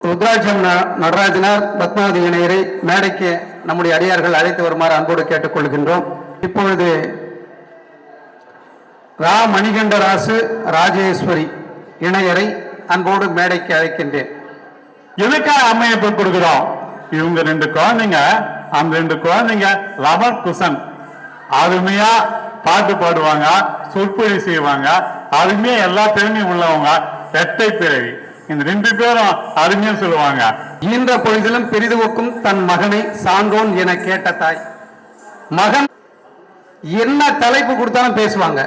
ருத்ராட்சம் நடராஜனார் பத்மாவதி இணையரை மேடைக்கு நம்முடைய அடியார்கள் அழைத்து வருமாறு அன்போடு கேட்டுக்கொள்கின்றோம். இப்பொழுது ரா மணிகண்டராசு ராஜேஸ்வரி இணையரை அன்போடு மேடைக்கு அழைக்கின்றேன். எதுக்காக அம்மையப்ப கொடுக்கிறோம்? இவங்க ரெண்டு குழந்தைங்க, அந்த ரெண்டு குழந்தைங்க லவர் குசன், அருமையா பாட்டு பாடுவாங்க, சொற்பொழி செய்வாங்க, அருமையா எல்லா திறமையும் உள்ளவங்க, இரட்டை பிறவி. இந்த ரெண்டு பேரும் அருமையா சொல்லுவாங்க. ஈன்ற பொழுதிலும் பெரிதுவுக்கும் தன் மகனை சான்றோன் என கேட்ட தாய். மகன் என்ன தலைப்பு கொடுத்தாலும் பேசுவாங்க.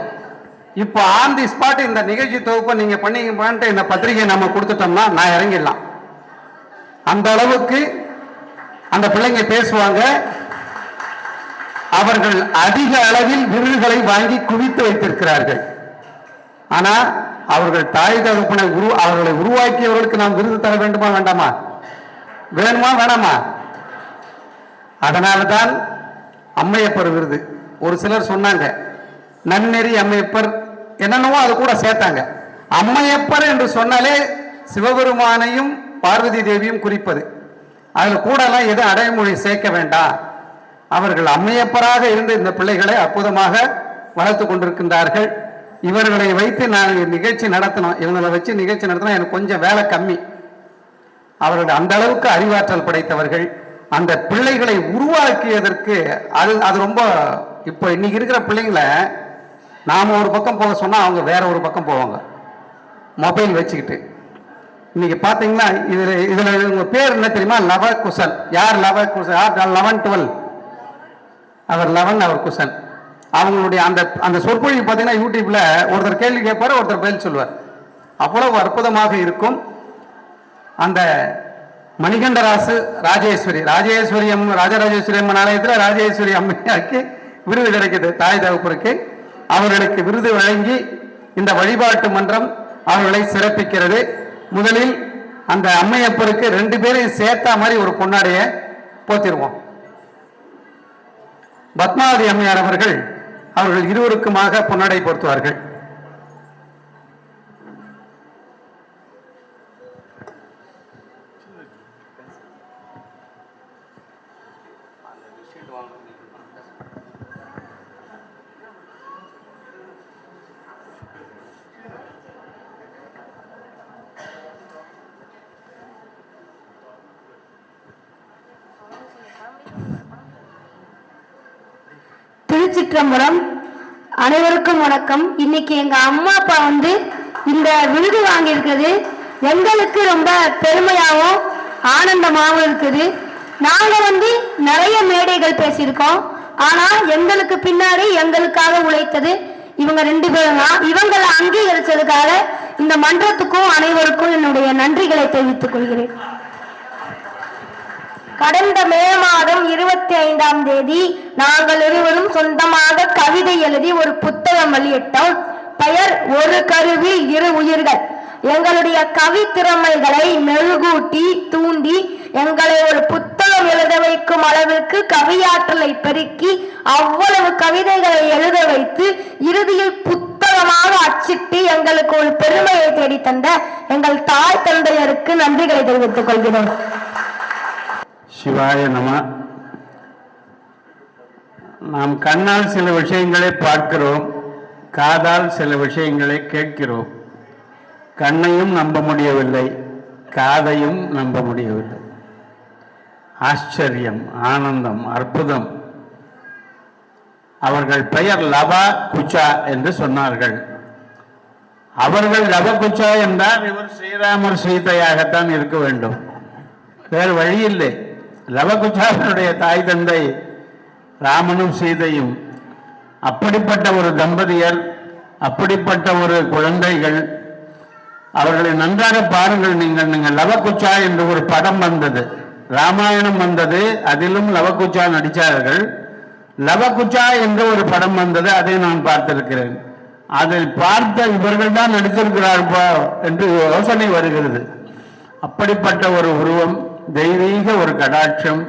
இப்போ ஆன் தி ஸ்பாட் இந்த நிகழ்ச்சி தொகுப்பை நீங்க பண்ணீங்க, இந்த பத்திரிகை நம்ம கொடுத்துட்டோம்னா நான் இறங்கிடலாம். அந்த அளவுக்கு அந்த பிள்ளைங்க பேசுவாங்க. அவர்கள் அதிக அளவில் விருதுகளை வாங்கி குவித்து வைத்திருக்கிறார்கள். ஆனா அவர்கள் தாய் தகப்பனை அவர்களை உருவாக்கியவர்களுக்கு நாம் விருது தர வேண்டுமா வேண்டாமா? வேணுமா வேணாமா? அதனால்தான் அம்மையப்பர் விருது. ஒரு சிலர் சொன்னாங்க நன்னெறி அம்மையப்பர் என்னென்னவோ அது கூட சேர்த்தாங்க. அம்மையப்பர் என்று சொன்னாலே சிவபெருமானையும் பார்வதி தேவியும் குறிப்பது. அதில் கூடலாம் எதுவும் அடைமொழி சேர்க்க வேண்டாம். அவர்கள் அம்மையப்பராக இருந்து இந்த பிள்ளைகளை அற்புதமாக வளர்த்து கொண்டிருக்கின்றார்கள். இவர்களை வைத்து நான் நிகழ்ச்சி நடத்தணும், இவங்களை வச்சு நிகழ்ச்சி நடத்தினா எனக்கு கொஞ்சம் வேலை கம்மி. அவர்கள் அந்த அளவுக்கு அறிவாற்றல் படைத்தவர்கள். அந்த பிள்ளைகளை உருவாக்கியதற்கு அது ரொம்ப இப்போ இன்னைக்கு இருக்கிற பிள்ளைங்களை நாம ஒரு பக்கம் போக சொன்னா அவங்க வேற ஒரு பக்கம் போவாங்க மொபைல் வச்சுக்கிட்டு. இன்னைக்கு பாத்தீங்கன்னா இதுல உங்க பேர் என்ன தெரியுமா? லவ குசன். யார் லவ குசன்? 11 12. அவர் 11, அவர் குசன். அவங்களுடைய அந்த சொற்பொழிவு பார்த்தீங்கன்னா யூடியூப்ல ஒருத்தர் கேள்வி கேட்பாரு, ஒருத்தர் பதில் சொல்லுவார். அவ்வளவு அற்புதமாக இருக்கும். அந்த மணிகண்டராசு ராஜேஸ்வரி ராஜராஜேஸ்வரி அம்மன் ஆலயத்தில் ராஜேஸ்வரி அம்மையாருக்கு விருது கிடைக்குது. தாய் தகப்பருக்கு அவர்களுக்கு விருது வழங்கி இந்த வழிபாட்டு மன்றம் அவர்களை சிறப்பிக்கிறது. முதலில் அந்த அம்மையப்பருக்கு 2 பேரையும் சேர்த்தா மாதிரி ஒரு பொன்னாடைய போத்திருவோம். பத்மாவதி அம்மையார் அவர்கள் இருவருக்குமாக பொன்னாடை போர்த்துவார்கள். திருச்சிற்றம்பலம். அனைவருக்கும் வணக்கம். இன்னைக்கு எங்க அம்மா அப்பா இந்த விருது வாங்கியிருக்கிறது எங்களுக்கு ரொம்ப பெருமையாகவும் ஆனந்தமாகவும் இருக்குது. நாங்க நிறைய மேடைகள் பேசியிருக்கோம். ஆனா எங்களுக்கு பின்னாடி எங்களுக்காக உழைத்தது இவங்க 2 பேரும் தான். இவங்களை அங்கீகரிச்சதுக்காக இந்த மன்றத்துக்கும் அனைவருக்கும் என்னுடைய நன்றிகளை தெரிவித்துக் கொள்கிறேன். கடந்த மே மாதம் 25ஆம் தேதி நாங்கள் இருவரும் சொந்தமாக கவிதை எழுதி ஒரு புத்தகம் வெளியிட்டோம். பெயர் ஒரு கருவில் 2 உயிர்கள். எங்களுடைய கவி திறமைகளை மெருகூட்டி தூண்டி எங்களை ஒரு புத்தகம் எழுத வைக்கும் அளவிற்கு கவியாற்றலை பெருக்கி அவ்வளவு கவிதைகளை எழுத வைத்து இறுதியில் புத்தகமாக அச்சிட்டு எங்களுக்கு ஒரு பெருமையை தேடித்தந்த எங்கள் தாய் தந்தையருக்கு நன்றிகளை தெரிவித்துக் கொள்கிறோம். சிவாய நம. நாம் கண்ணால் சில விஷயங்களை பார்க்கிறோம், காதால் சில விஷயங்களை கேட்கிறோம். கண்ணையும் நம்ப முடியவில்லை, காதையும் நம்ப முடியவில்லை. ஆச்சரியம், ஆனந்தம், அற்புதம். அவர்கள் பெயர் லவா குச்சா என்று சொன்னார்கள். அவர்கள் லவ குச்சா என்றால் இவர் ஸ்ரீராமர் சீதையாகத்தான் இருக்க வேண்டும், வேறு வழி இல்லை. லவகுச்சாவினுடைய தாய் தந்தை ராமனும் சீதையும். அப்படிப்பட்ட ஒரு தம்பதியர், அப்படிப்பட்ட ஒரு குழந்தைகள். அவர்களை நன்றாக பாருங்கள். நீங்கள் லவகுச்சா என்று ஒரு படம் வந்தது, ராமாயணம் வந்தது, அதிலும் லவகுச்சா நடித்தார்கள். லவகுச்சா என்ற ஒரு படம் வந்தது, அதை நான் பார்த்திருக்கிறேன். அதை பார்த்த இவர்கள் தான் நடித்திருக்கிறார்கள் என்று யோசனை வருகிறது. அப்படிப்பட்ட ஒரு உருவம், தெய்வீக ஒரு கடாட்சம்,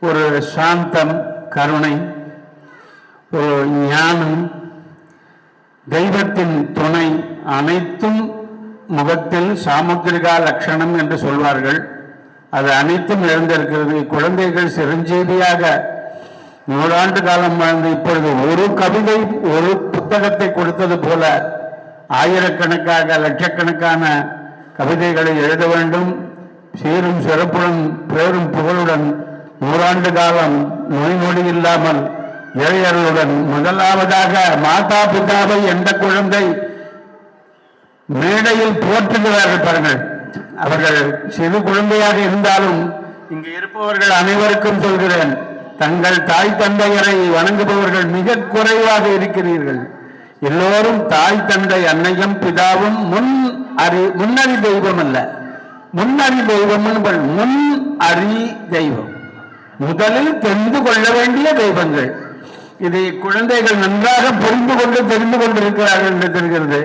ஒரு சாந்தம், கருணை, ஒரு ஞானம், தெய்வத்தின் துணை, அனைத்தும் முகத்தில் சாமுத்திரிகா லட்சணம் என்று சொல்வார்கள். அது அனைத்தும் எழுந்திருக்கிறது. குழந்தைகள் சிரஞ்சீவியாக 100 ஆண்டு காலம் வாழ்ந்து இப்பொழுது ஒரு கவிதை ஒரு புத்தகத்தை கொடுத்தது போல ஆயிரக்கணக்காக லட்சக்கணக்கான கவிதைகளை எழுத வேண்டும். சீரும் சிறப்புடன் பேரும் புகழுடன் 100 ஆண்டு காலம் நோய் நொடி இல்லாமல் இளைஞர்களுடன் முதலாவதாக மாதா பிதாவை எந்த குழந்தை மேடையில் போற்றுகிறார்கள் பாருங்கள். அவர்கள் சிறு குழந்தையாக இருந்தாலும் இங்கு இருப்பவர்கள் அனைவருக்கும் சொல்கிறேன், தங்கள் தாய் தந்தையரை வணங்குபவர்கள் மிக குறைவாக இருக்கிறீர்கள். எல்லோரும் தாய் தந்தை அன்னையும் பிதாவும் முன்னறி தெய்வம் அல்ல, முன்னறி தெய்வம், முன் அறி தெய்வம், முதலில் தெரிந்து கொள்ள வேண்டிய தெய்வங்கள். இதை குழந்தைகள் நன்றாக புரிந்து கொண்டு தெரிந்து கொண்டிருக்கிறார்கள் என்று தெரிகிறது.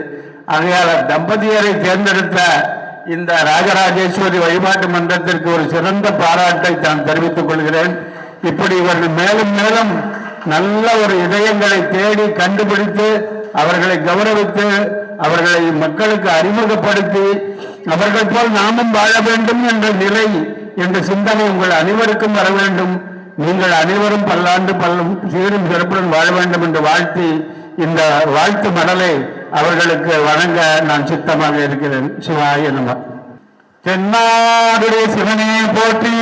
ஆகையால் தம்பதியரை தேர்ந்தெடுத்த இந்த ராஜராஜேஸ்வரி வழிபாட்டு மன்றத்திற்கு ஒரு சிறந்த பாராட்டை நான் தெரிவித்துக் கொள்கிறேன். இப்படி இவர்கள் மேலும் மேலும் நல்ல ஒரு இதயங்களை தேடி கண்டுபிடித்து அவர்களை கௌரவித்து அவர்களை மக்களுக்கு அறிமுகப்படுத்தி அவர்கள் போல் நாமும் வாழ வேண்டும் என்ற நிலை என்ற சிந்தனை உங்கள் அனைவருக்கும் வர வேண்டும். நீங்கள் அனைவரும் பல்லாண்டு சீரும் சிறப்புடன் வாழ வேண்டும் என்று வாழ்த்தி இந்த வாழ்த்து மடலை அவர்களுக்கு வழங்க நான் சித்தமாக இருக்கிறேன். சிவாய நம. தென்னாடுடைய சிவனே போற்றி,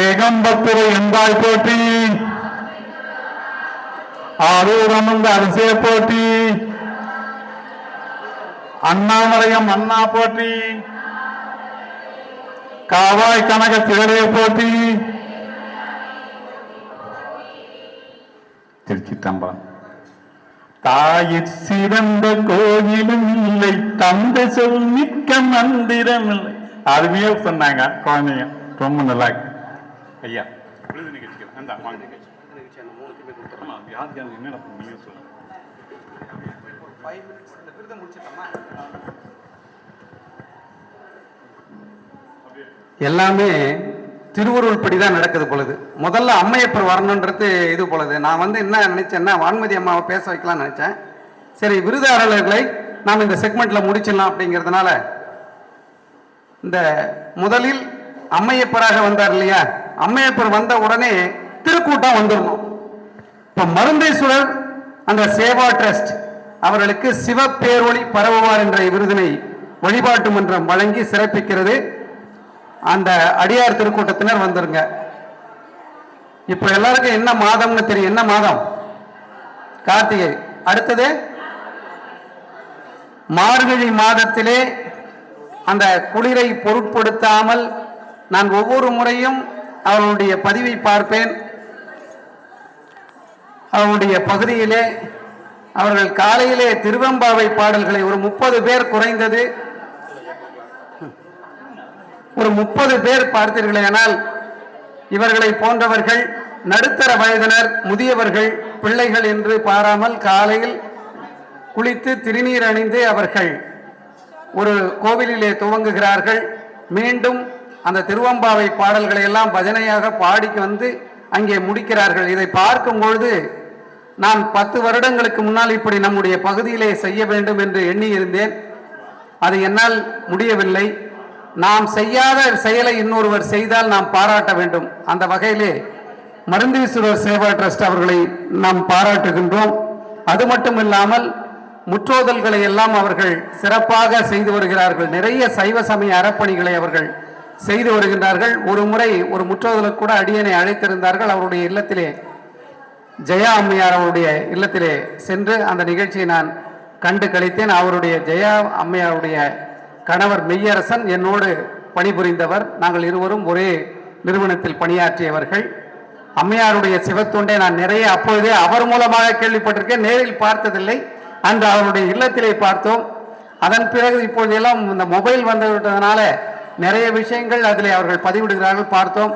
ஏகம்பத்துரை என்பாய் போற்றி, ஆரூரமந்த அரசியை போற்றி, அண்ணாமலையம் அண்ணா போற்றி, காவாய் கனக திகழே போற்றி. திருச்சிற்றம்பலம். தாயிற் சிறந்த கோயிலும் இல்லை, தந்தை சொல் மிக்க மந்திரம் இல்லை. அருமையா சொன்னாங்க குழந்தைங்க, ரொம்ப நல்லா இருக்கு. ஐயா விருது நிகழ்ச்சிகள் எல்லாமே திருவுருள் படிதான் நடக்குது பொழுது. முதல்ல அம்மையப்பர் வரணுன்றது இது பொழுது. நான் என்ன நினைச்சேன்னா வான்மதி அம்மாவை பேச வைக்கலாம்னு நினைச்சேன். சரி, விருதாளர்களை நாம் இந்த செக்மெண்ட்ல முடிச்சிடலாம் அப்படிங்கிறதுனால இந்த முதலில் அம்மையப்பராக வந்தார் இல்லையா, அம்மையப்பர் வந்த உடனே திருக்கூட்டம் வந்துடணும். இப்ப மருந்தீஸ்வரர் அந்த சேவா ட்ரஸ்ட் அவர்களுக்கு சிவப்பேரொளி பரவுவார் என்ற விருதினை வழிபாட்டு மன்றம் வழங்கி சிறப்பிக்கிறது. அந்த அடியார் திருக்கூட்டத்தினர் வந்துருங்க. இப்ப எல்லாருக்கும் என்ன மாதம்னு தெரியும். என்ன மாதம்? கார்த்திகை. அடுத்தது மார்கழி மாதத்திலே அந்த குளிரை பொருட்படுத்தாமல் நான் ஒவ்வொரு முறையும் அவர்களுடைய பதிவை பார்ப்பேன். அவருடைய பகுதியிலே அவர்கள் காலையிலே திருவெம்பாவை பாடல்களை ஒரு 30 பேர் குறைந்தது ஒரு 30 பேர் பார்த்தீர்களேனால் இவர்களை போன்றவர்கள் நடுத்தர வயதினர், முதியவர்கள், பிள்ளைகள் என்று பாராமல் காலையில் குளித்து திருநீர் அணிந்து அவர்கள் ஒரு கோவிலிலே துவங்குகிறார்கள். மீண்டும் அந்த திருவம்பாவை பாடல்களை எல்லாம் பஜனையாக பாடி வந்து அங்கே முடிக்கிறார்கள். இதை பார்க்கும் பொழுது நான் 10 வருடங்களுக்கு முன்னால் இப்படி நம்முடைய பகுதியிலே செய்ய வேண்டும் என்று எண்ணியிருந்தேன். அது என்னால் முடியவில்லை. நாம் செய்யாத செயலை இன்னொருவர் செய்தால் நாம் பாராட்ட வேண்டும். அந்த வகையிலே மருந்தீஸ்வரர் சேவா ட்ரஸ்ட் அவர்களை நாம் பாராட்டுகின்றோம். அது மட்டும் இல்லாமல் முற்றோதல்களை எல்லாம் அவர்கள் சிறப்பாக செய்து வருகிறார்கள். நிறைய சைவ சமய அறப்பணிகளை அவர்கள் செய்து வருகின்றார்கள். ஒரு முறை ஒரு முற்றோதலுக்கு கூட அடியனை அழைத்திருந்தார்கள். அவருடைய இல்லத்திலே, ஜெயா அம்மையார் அவருடைய இல்லத்திலே சென்று அந்த நிகழ்ச்சியை நான் கண்டு கழித்தேன். அவருடைய ஜெயா அம்மையாருடைய கணவர் மெய்யரசன் என்னோடு பணிபுரிந்தவர். நாங்கள் இருவரும் ஒரே நிறுவனத்தில் பணியாற்றியவர்கள். அம்மையாருடைய சிவத்தொண்டை நான் நிறைய அப்பொழுதே அவர் மூலமாக கேள்விப்பட்டிருக்கேன், நேரில் பார்த்ததில்லை. அன்று அவருடைய இல்லத்திலே பார்த்தோம். அதன் பிறகு இப்பொழுதெல்லாம் இந்த மொபைல் வந்துவிட்டதுனால நிறைய விஷயங்கள் அதிலே அவர்கள் பதிவிடுகிறார்கள், பார்த்தோம்.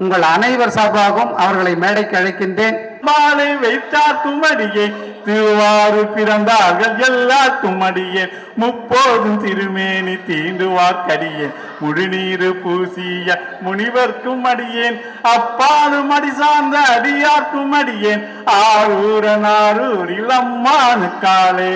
உங்கள் அனைவர் சார்பாகவும் அவர்களை மேடைக்கு அழைக்கின்றேன். மாலை வைத்தாக்கும் அடியே திருவாரூர் பிறந்தார்கள் எல்லாருக்கும் அடியே, முப்போதும் திருமேனி தீண்டுவார் கடியேன், முழுநீரு பூசிய முனிவர்க்கும் அடியேன், அப்பாலும் அடி சார்ந்த அடியார்க்கும் அடியேன், ஆரூரனாரூரில் அம்மானு காலே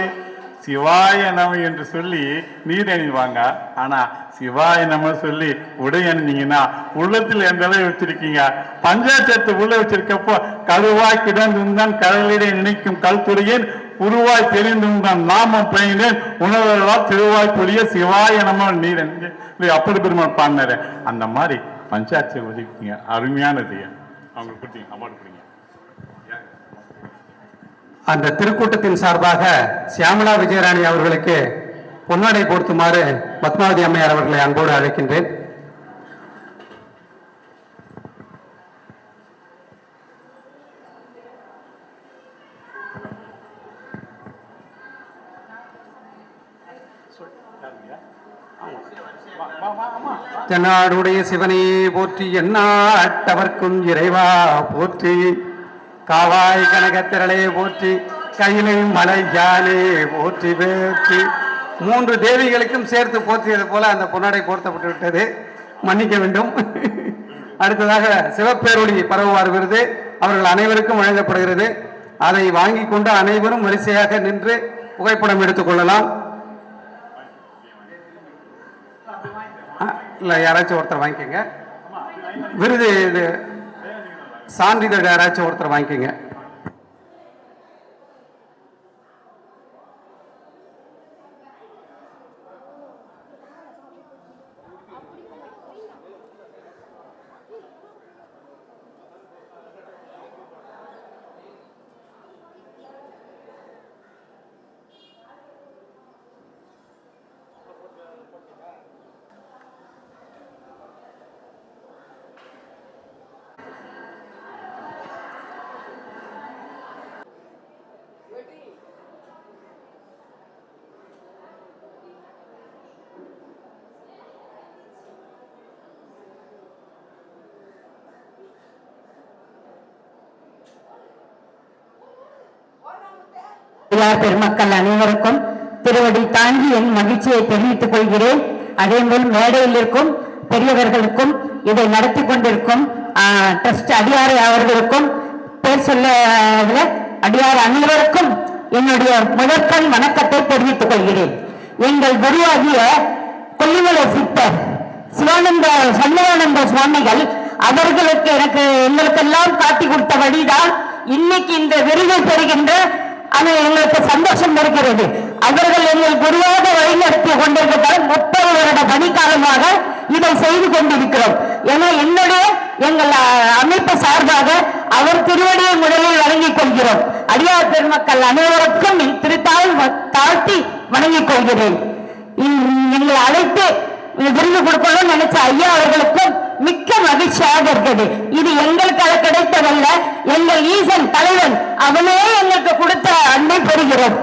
சிவாய நம என்று சொல்லி நீர் அணிவாங்க. ஆனா சிவாய நம சொல்லி உடை அணிந்தீங்கன்னா உள்ளத்தில் எந்த அளவு வச்சிருக்கீங்க? பஞ்சாட்சரத்தை உள்ள வச்சிருக்கப்போ கழுவாய் கிடந்துதான் கடலிடை நினைக்கும் கல்துறையேன் உருவாய் தெரிந்துதான் நாமம் பயனேன் உணர்வால் திருவாய் பொழிய சிவாய நம நீர் அப்படி பெருமாள் பாடினாரு. அந்த மாதிரி பஞ்சாட்சியம் ஒதுக்கிங்க, அருமையானது. அவங்களுக்கு கொடுத்தீங்க, அவார்டு கொடுங்க. அந்த திருக்கூட்டத்தின் சார்பாக சியாமலா விஜயராணி அவர்களுக்கு பொன்னாடை போர்த்துமாறு பத்மாவதி அம்மையார் அவர்களை அன்போடு அழைக்கின்றேன். தென்னாடுடைய சிவனே போற்றி, எந்நாட்டவர்க்கும் இறைவா போற்றி, காவாய் கனகத்திரளே போற்றி, கையிலை மலையானே போற்றி போற்றி. 3 தேவிகளுக்கும் சேர்த்து போற்றியது போல அந்த பொன்னாடை போர்த்தப்பட்டு விட்டது, மன்னிக்க வேண்டும். அடுத்ததாக சிவப்பேரொளி பரவுவார் விருது அவர்கள் அனைவருக்கும் வழங்கப்படுகிறது. அதை வாங்கி கொண்டு அனைவரும் வரிசையாக நின்று புகைப்படம் எடுத்துக் கொள்ளலாம். இல்லை, யாராச்சும் ஒருத்தர் வாங்கிக்கோங்க. விருது இது சான்றிதழ் யாராச்சும் ஒருத்தர் வாங்கிக்கோங்க. பெருமக்கள் அனைவருக்கும் திருவடி தாங்கி என் மகிழ்ச்சியை தெரிவித்துக் கொள்கிறேன். அதேபோல் மேடையில் இருக்கும் பெரியவர்களுக்கும் இதை நடத்தி கொண்டிருக்கும் ட்ரஸ்ட் அடியார் அவர்களுக்கும் பேர் சொல்ல அடியார் அனைவருக்கும் என்னுடைய முதற்கண் வணக்கத்தை தெரிவித்துக் கொள்கிறேன். எங்கள் குருவாகிய கொல்லிமலை சித்தர் சண்முகானந்த சுவாமிகள் அவர்களுக்கு எங்களுக்கெல்லாம் காட்டி கொடுத்த வழிதான் இன்னைக்கு இந்த விருது பெறுகின்ற எங்களுக்கு சந்தோஷம் இருக்கிறது. அவர்கள் எங்கள் குருவாக வழிநடத்தி கொண்டிருக்கிறார். 30 வருட பணிக்காலமாக இதை செய்து கொண்டிருக்கிறோம். என எங்கள் அமைப்பு சார்பாக அவர் திருவடியை முதலில் வழங்கிக் கொள்கிறோம். அடியார் பெருமக்கள் அனைவருக்கும் திருத்தால் தாழ்த்தி வணங்கிக் கொள்கிறேன். எங்களை அழைத்து விருது கொடுக்கணும் நினைச்ச ஐயா அவர்களுக்கும் மிக்க மகிழ்ச்சியாக இருக்கிறது. இது எங்களுக்கு கிடைத்ததல்ல, எங்கள் ஈசன் தலைவன் அவனே எங்களுக்கு கொடுத்த அன்பை பெறுகிறோம்.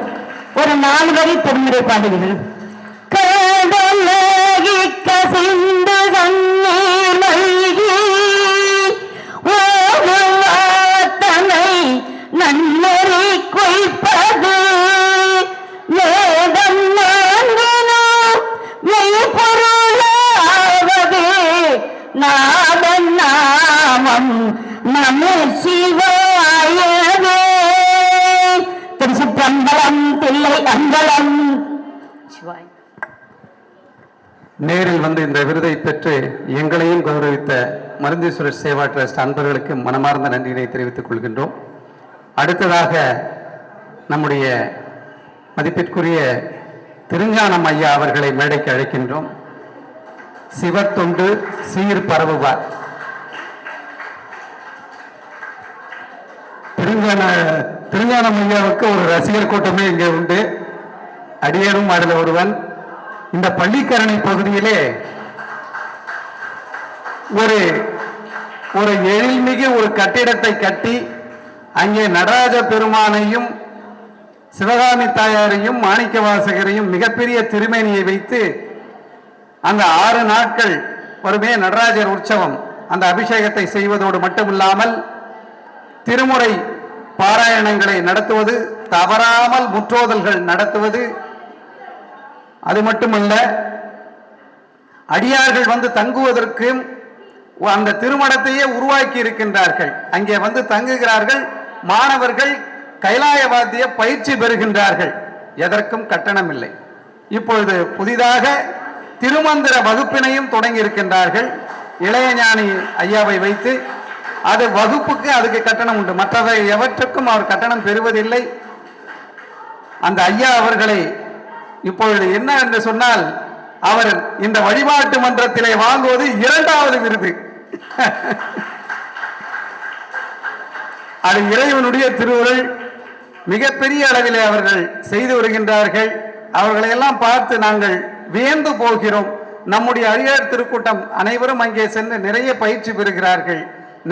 ஒரு 4 வரி பொன்முறை பாடுகிறேன். கடலகி கசிந்து கண்ணீர் மல்கி ஓதுவாத்தனை நன்னறி கொய்ப்பது வேதம் நான்கினோ மெய்பொருளாவது நாதன் நாமம் நம சிவாயவே. திருச்சிற்றம்பலம் தில்லை அம்பலம். நேரில் வந்து இந்த விருதை பெற்று எங்களையும் கௌரவித்த மருந்தீஸ்வரர் சேவா ட்ரஸ்ட் அன்பர்களுக்கு மனமார்ந்த நன்றியினை தெரிவித்துக் கொள்கின்றோம். அடுத்ததாக நம்முடைய மதிப்பிற்குரிய திருஞானம் ஐயா அவர்களை மேடைக்கு அழைக்கின்றோம். சிவத்தொண்டு சீர் பரவுவார். திருஞானம் ஐயாவுக்கு ஒரு ரசிகர் கூட்டமே இங்கே உண்டு. அடியேனும் அதில் ஒருவன். இந்த பள்ளிக்கரணை பகுதியிலே ஒரு எழில்மிகு ஒரு கட்டிடத்தை கட்டி அங்கே நடராஜ பெருமானையும் சிவகாமி தாயாரையும் மாணிக்க வாசகரையும் மிகப்பெரிய திருமேனியை வைத்து அந்த 6 நாட்கள் வருமே நடராஜர் உற்சவம் அந்த அபிஷேகத்தை செய்வதோடு மட்டுமில்லாமல் திருமுறை பாராயணங்களை நடத்துவது, தவறாமல் முற்றோதல்கள் நடத்துவது, அது மட்டுமல்ல அடியார்கள் வந்து தங்குவதற்கு அந்த திருமணத்தையே உருவாக்கி இருக்கின்றார்கள். அங்கே வந்து தங்குகிறார்கள். மாணவர்கள் கைலாய வாத்திய பயிற்சி பெறுகின்றார்கள். எதற்கும் கட்டணம் இல்லை. இப்பொழுது புதிதாக திருமந்திர வகுப்பினையும் தொடங்கி இருக்கின்றார்கள். இளையஞானி ஐயாவை வைத்து அது வகுப்புக்கு அதுக்கு கட்டணம் உண்டு, மற்றவை எவற்றுக்கும் அவர் கட்டணம் பெறுவதில்லை. அந்த ஐயா அவர்களை இப்பொழுது என்ன என்று சொன்னால், அவர் இந்த வழிபாட்டு மன்றத்திலே வாங்குவது 2வது விருது. அது இறைவனுடைய திருவுருள். மிகப்பெரிய அளவிலே அவர்கள் செய்து வருகின்றார்கள். அவர்களை எல்லாம் பார்த்து நாங்கள் வியந்து போகிறோம். நம்முடைய அடியார் திருக்கூட்டம் அனைவரும் அங்கே சென்று நிறைய பயிற்சி பெறுகிறார்கள்,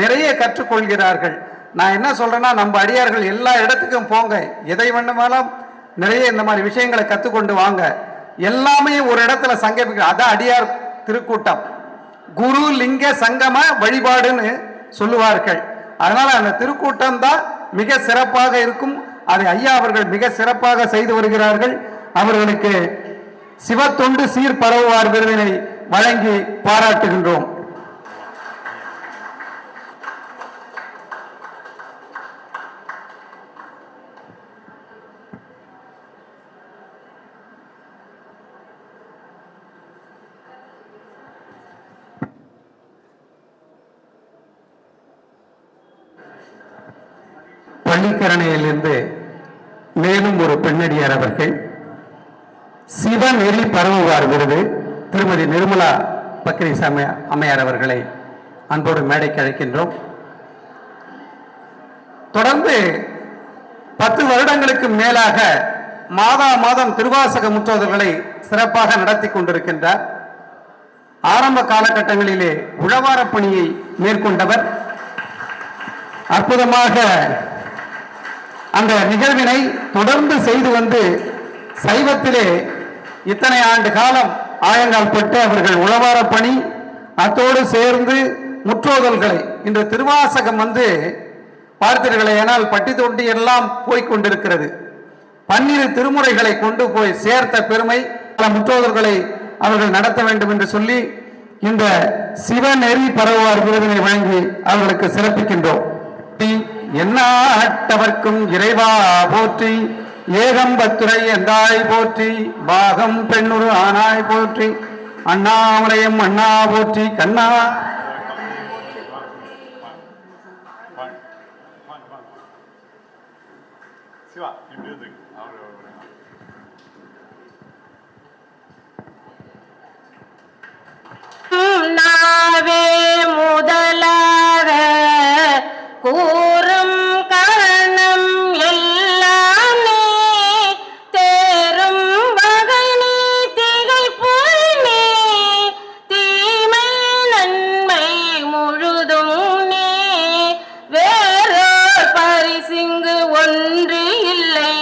நிறைய கற்றுக்கொள்கிறார்கள். நான் என்ன சொல்றேன்னா, நம்ம அடியார்கள் எல்லா இடத்துக்கும் போங்க, எதை வேண்டுமானாலும் நிறைய இந்த மாதிரி விஷயங்களை கற்றுக்கொண்டு வாங்க. எல்லாமே ஒரு இடத்துல சங்கமிக்க, அதான் அடியார் திருக்கூட்டம். குரு லிங்க சங்கம வழிபாடுன்னு சொல்லுவார்கள். அதனால அந்த திருக்கூட்டம் தான் மிக சிறப்பாக இருக்கும். அதை ஐயா அவர்கள் மிக சிறப்பாக செய்து வருகிறார்கள். அவர்களுக்கு சிவத்தொண்டு சீர் பரவுவார் விருதினை வழங்கி பாராட்டுகின்றோம். பள்ளிக்கரணையிலிருந்து மேலும் ஒரு பெண்ணடியார் அவர்கள் சிவநெறி பரவுவார் விருது திருமதி நிர்மலா பக்ரி அம்மையார் அவர்களை அன்போடு மேடைக்கு அழைக்கின்றோம். தொடர்ந்து 10 வருடங்களுக்கு மேலாக மாதா மாதம் திருவாசக முற்றோதல்களை சிறப்பாக நடத்தி கொண்டிருக்கின்றார். ஆரம்ப காலகட்டங்களிலே உழவார பணியை மேற்கொண்டவர். அற்புதமாக அந்த நிகழ்வினை தொடர்ந்து செய்து வந்து சைவத்திலே இத்தனை ஆண்டு காலம் ஆயங்கால் பட்டு அவர்கள் உழவார பணி, அத்தோடு சேர்ந்து முற்றோதல்களை, இன்று திருவாசகம் வந்து பார்த்தீர்களே, ஏனால் பட்டி தொட்டி எல்லாம் போய்கொண்டிருக்கிறது. 12 திருமுறைகளை கொண்டு போய் சேர்த்த பெருமை, பல முற்றோதல்களை அவர்கள் நடத்த வேண்டும் என்று சொல்லி இந்த சிவநெறி பரவுவார் விருதினை வழங்கி அவர்களுக்கு சிறப்பிக்கின்றோம். எண்ணாட்டவர்க்கும் இறைவா போற்றி, ஏகம்பத்துரை எந்தாய் போற்றி, பாகம் பெண்ணுரு ஆனாய் போற்றி, அண்ணாமலையம் அண்ணா போற்றி, கண்ணா சிவா இப்படி இருக்கு. நாவே முதலாக கூறும் கரணம் எல்லாம் நீ, தேரும் வகை நீ, திகைப்புள் நீ, தீமை நன்மை முழுதும் நீ, வேறோர் பரிசிங்கு ஒன்று இல்லை,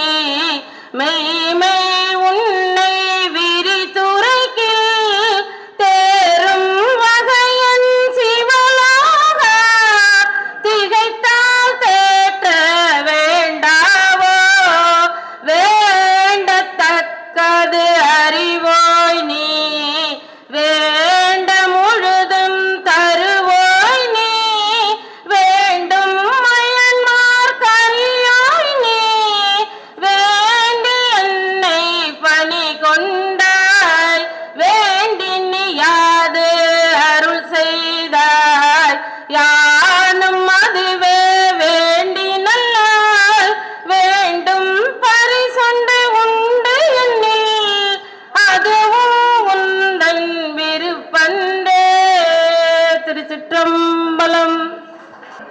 மெய்மை உன்னை விரித்துரைக்கில், தேரும் வகையன் சிவலோக, திகைத்தால் தேற்ற வேண்டாவோ, வேண்டத்தக்கது அறிவோய் நீ, வேண்ட முழுதும் தருவோய் நீ, வேண்டும் மயன்மார் கனியோய் நீ, வேண்டி என்னை பணி கொண்டாய், வேண்டி நீ யாது அருள் செய்தாய், யானும் அதுவே வேண்டி நல்லால், வேண்டும் பரிசொன்று உண்டு என்னில், அதுவும் உந்தன் விருப்பன்றே. திருச்சிற்றம்பலம்.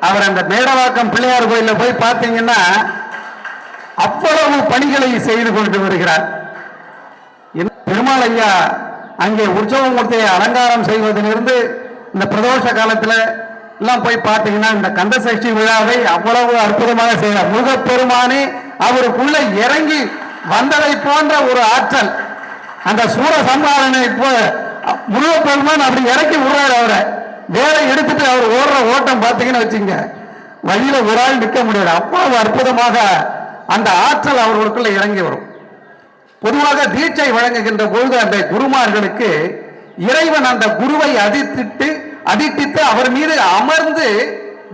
அவர் அந்த மேடவாக்கம் பிள்ளையார் கோயில போய் பார்த்தீங்கன்னா அவ்வளவு பணிகளை செய்து கொண்டு வருகிறார். பெருமாள் ஐயா அங்கே உற்சவமூர்த்தியை அலங்காரம் செய்வதிலிருந்து இந்த பிரதோஷ காலத்துல எல்லாம் போய் பார்த்தீங்கன்னா இந்த கந்த சஷ்டி விழாவை அவ்வளவு அற்புதமாக செய்கிறார். முருகப்பெருமானே அவருக்குள்ள இறங்கி வந்ததை போன்ற ஒரு ஆற்றல். அந்த சூர சம்ஹாரனை இப்போ முருகப்பெருமான் அப்படி இறக்கி விடுறாரு. அவரை வேலை எடுத்துட்டு அவர் ஓடுற ஓட்டம் பார்த்தீங்கன்னு வச்சுங்க, வழியில ஒரு ஆள் நிற்க முடியாது. அவ்வளவு அற்புதமாக அந்த ஆற்றல் அவர்களுக்குள்ள இறங்கி வரும். பொதுவாக தீட்சை வழங்குகின்ற பொழுது அந்த குருமார்களுக்கு இறைவன் அந்த குருவை அதிட்டித்து அவர் மீது அமர்ந்து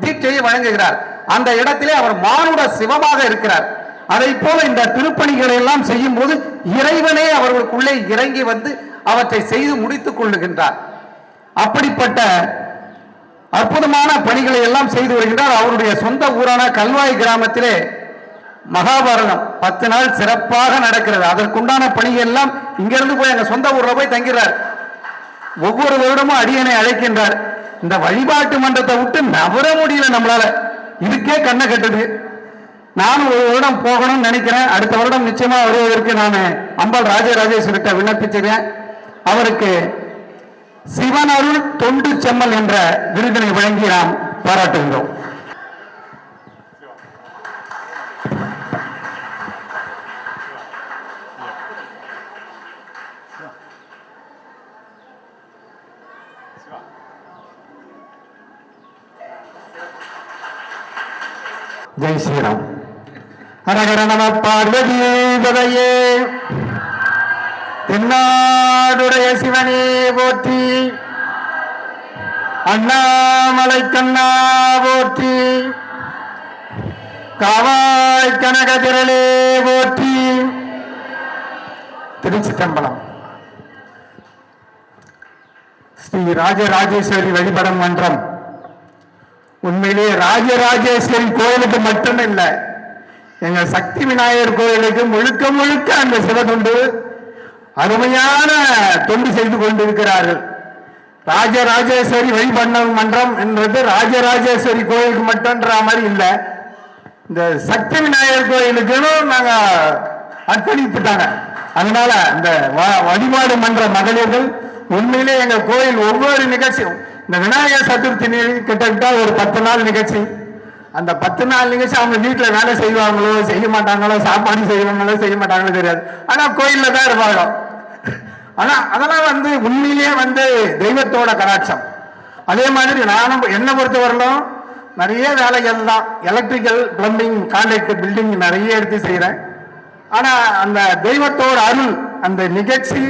தீட்சையை வழங்குகிறார். அந்த இடத்திலே அவர் மானுட சிவமாக இருக்கிறார். அதை போல இந்த திருப்பணிகளை எல்லாம் செய்யும் போது இறைவனே அவர்களுக்குள்ளே இறங்கி வந்து அவற்றை செய்து முடித்துக் கொள்ளுகின்றார். அப்படிப்பட்ட அற்புதமான பணிகளை எல்லாம் செய்து வருகின்றார். அவருடைய சொந்த ஊரான கல்வாய் கிராமத்திலே மகாபாரதம் 10 நாள் சிறப்பாக நடக்கிறது. அதற்குண்டான பணிகள் எல்லாம் இங்கிருந்து போய் எங்க சொந்த ஊர்ல போய் தங்கிறார். ஒவ்வொரு வருடமும் அடியனை அழைக்கின்றார். இந்த வழிபாட்டு மன்றத்தை விட்டு நவர முடியல நம்மளால, இதுக்கே கண்ணை கட்டுது. நானும் ஒரு வருடம் போகணும்னு நினைக்கிறேன். அடுத்த வருடம் நிச்சயமா வருவதற்கு நான் அம்பாள் ராஜராஜேஸ்வரிட்ட விண்ணப்பிச்சிருக்கேன். அவருக்கு சிவனருள் தொண்டு செம்மல் என்ற விருதினை வழங்கி நாம் பாராட்டுகின்றோம். ஜெய் ஸ்ரீராம். ஹரஹர நம பார்வதி பதையே. தென்னாடுடைய சிவனே போற்றி, அண்ணாமலை கண்ணா போற்றி, காவாய் கனக திரளே போற்றி. திருச்சிற்றம்பலம். ஸ்ரீ ராஜராஜேஸ்வரி வழிபடும் மன்றம் உண்மையிலேயே ராஜராஜேஸ்வரி கோயிலுக்கு மட்டும் இல்லை, எங்க சக்தி விநாயகர் கோயிலுக்கு முழுக்க முழுக்க அந்த சிவதொண்டு அருமையான தொண்டு செய்து கொண்டிருக்கிறார்கள். ராஜராஜேஸ்வரி வழிபடும் மன்றம் என்றது ராஜராஜேஸ்வரி கோயிலுக்கு மட்டும்ன்ற மாதிரி இல்லை, இந்த சக்தி விநாயகர் கோயிலுக்குன்னு நாங்க அர்ப்பணித்துட்டாங்க. அதனால இந்த வழிபாடு மன்ற மகளிர்கள் உண்மையிலே எங்க கோயில் ஒவ்வொரு நிகழ்ச்சியும், இந்த விநாயகர் சதுர்த்தி கிட்டத்தட்ட ஒரு 10 நாள் நிகழ்ச்சி. அந்த 10 நாள் நிகழ்ச்சி அவங்க வீட்டுல வேலை செய்வாங்களோ செய்ய மாட்டாங்களோ, சாப்பாடு செய்வாங்களோ செய்ய மாட்டாங்களோ தெரியாது, ஆனா கோயில்ல தான் இருப்பாங்க. ஆனா அதெல்லாம் உண்மையிலேயே தெய்வத்தோட கடாட்சம். அதே மாதிரி நானும் என்னை பொறுத்தவரையிலும் நிறைய வேலைகள் தான், எலக்ட்ரிக்கல், பிளம்பிங், கான்ட்ராக்ட், பில்டிங் நிறைய எடுத்து செய்யறேன். ஆனா அந்த தெய்வத்தோட அருள், அந்த நிகழ்ச்சி,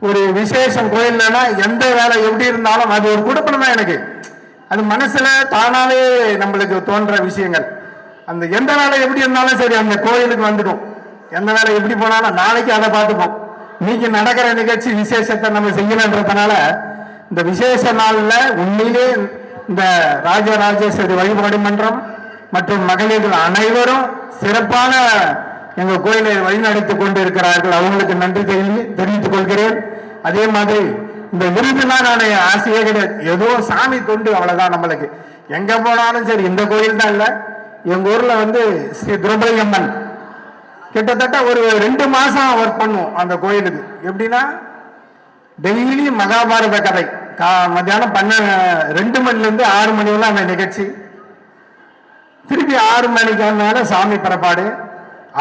ஒரு விசேஷம் கோயில்னா எந்த வேலை எப்படி இருந்தாலும் அது ஒரு குடுப்பம் தான் எனக்கு. அது மனசுல தானாவே நம்மளுக்கு தோன்ற விஷயங்கள். அந்த எந்த வேலை எப்படி இருந்தாலும் சரி அந்த கோயிலுக்கு வந்துடும். எந்த வேலை எப்படி போனாலும் நாளைக்கு அதை பார்த்துப்போம். இன்னைக்கு நடக்கிற நிகழ்ச்சி விசேஷத்தை நம்ம செய்யணுன்றதுனால இந்த விசேஷ நாள்ல உண்மையிலே இந்த ராஜராஜேஸ்வரி வழிபாடு மன்றம் மற்றும் மகளிர்கள் அனைவரும் சிறப்பான எங்க கோயிலை வழிநடத்தி கொண்டு இருக்கிறார்கள். அவங்களுக்கு நன்றி தெரிவித்துக் கொள்கிறேன். அதே மாதிரி இந்த விருதுலாம் நான் ஆசையே கிடையாது, ஏதோ சாமி தொண்டு அவ்வளவுதான். நம்மளுக்கு எங்க போனாலும் சரி, இந்த கோயில் தான் இல்ல, எங்க ஊர்ல ஸ்ரீ திரௌபதி அம்மன் கிட்டத்தட்ட ஒரு 2 மாசம் ஒர்க் பண்ணுவோம் அந்த கோயிலுக்கு. எப்படின்னா டெய்லி மகாபாரத கதை மத்தியானம் 2 மணில இருந்து 6 மணி வரை அந்த நிகழ்ச்சி, திருப்பி 6 மணிக்கு மேல சாமி புறப்பாடு.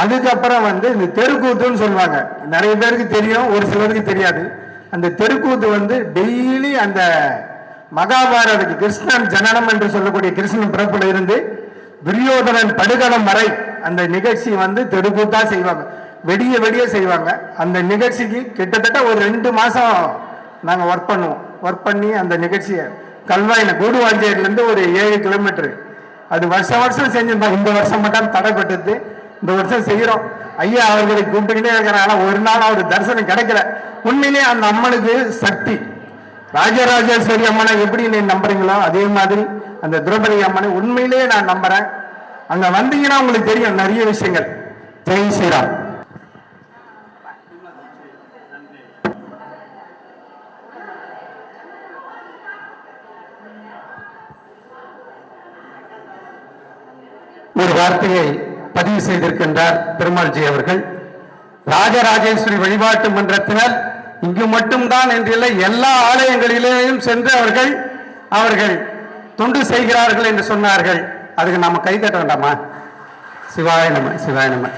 அதுக்கப்புறம் இந்த தெருக்கூத்துன்னு சொல்லுவாங்க, நிறைய பேருக்கு தெரியும், ஒரு சிலருக்கு தெரியாது. அந்த தெருக்கூத்து டெய்லி அந்த மகாபாரத கிருஷ்ணன் ஜனனம் என்று சொல்லக்கூடிய கிருஷ்ணன் பிறப்புல இருந்து துரியோதனன் படுகளம் வரை அந்த நிகழ்ச்சி தெருக்கூத்தா செய்வாங்க, வெடிய வெடிய செய்வாங்க. அந்த நிகழ்ச்சிக்கு கிட்டத்தட்ட ஒரு 2 மாசம் நாங்க ஒர்க் பண்ணுவோம். ஒர்க் பண்ணி அந்த நிகழ்ச்சியை கல்வாயில கூடுவாஞ்சேரியில இருந்து ஒரு 7 கிலோமீட்டர் அது வருஷம் செஞ்சிருந்தோம். இந்த வருஷம் மட்டும் தடைப்பட்டது, இந்த வருஷம் செய்யறோம். ஐயா அவர்களை கூப்பிட்டுக்கிட்டே இருக்கிறாங்க, ஒரு நாள் அவருக்கு தரிசனம் கிடைக்கல. உண்மையிலே அந்த அம்மனுக்கு சக்தி, ராஜராஜேஸ்வரி அம்மனை எப்படி நீ நம்புறீங்களோ அதே மாதிரி அந்த திரௌபதி அம்மனை உண்மையிலேயே நான் நம்புறேன். அங்க வந்தீங்கன்னா உங்களுக்கு தெரியும் நிறைய விஷயங்கள். ஜெய் ஸ்ரீராம். ஒரு வார்த்தையை பதிவு செய்திருக்கின்றார் பெருமாள்ஜி அவர்கள். ராஜராஜேஸ்வரி வழிபாட்டு மன்றத்தினர் இங்கு மட்டும்தான் என்றில்லை, எல்லா ஆலயங்களிலேயும் சென்று அவர்கள் தொண்டு செய்கிறார்கள் என்று சொன்னார்கள். அதுக்கு நாம கை தட்ட வேண்டாமா? சிவாய நம, சிவாய நம.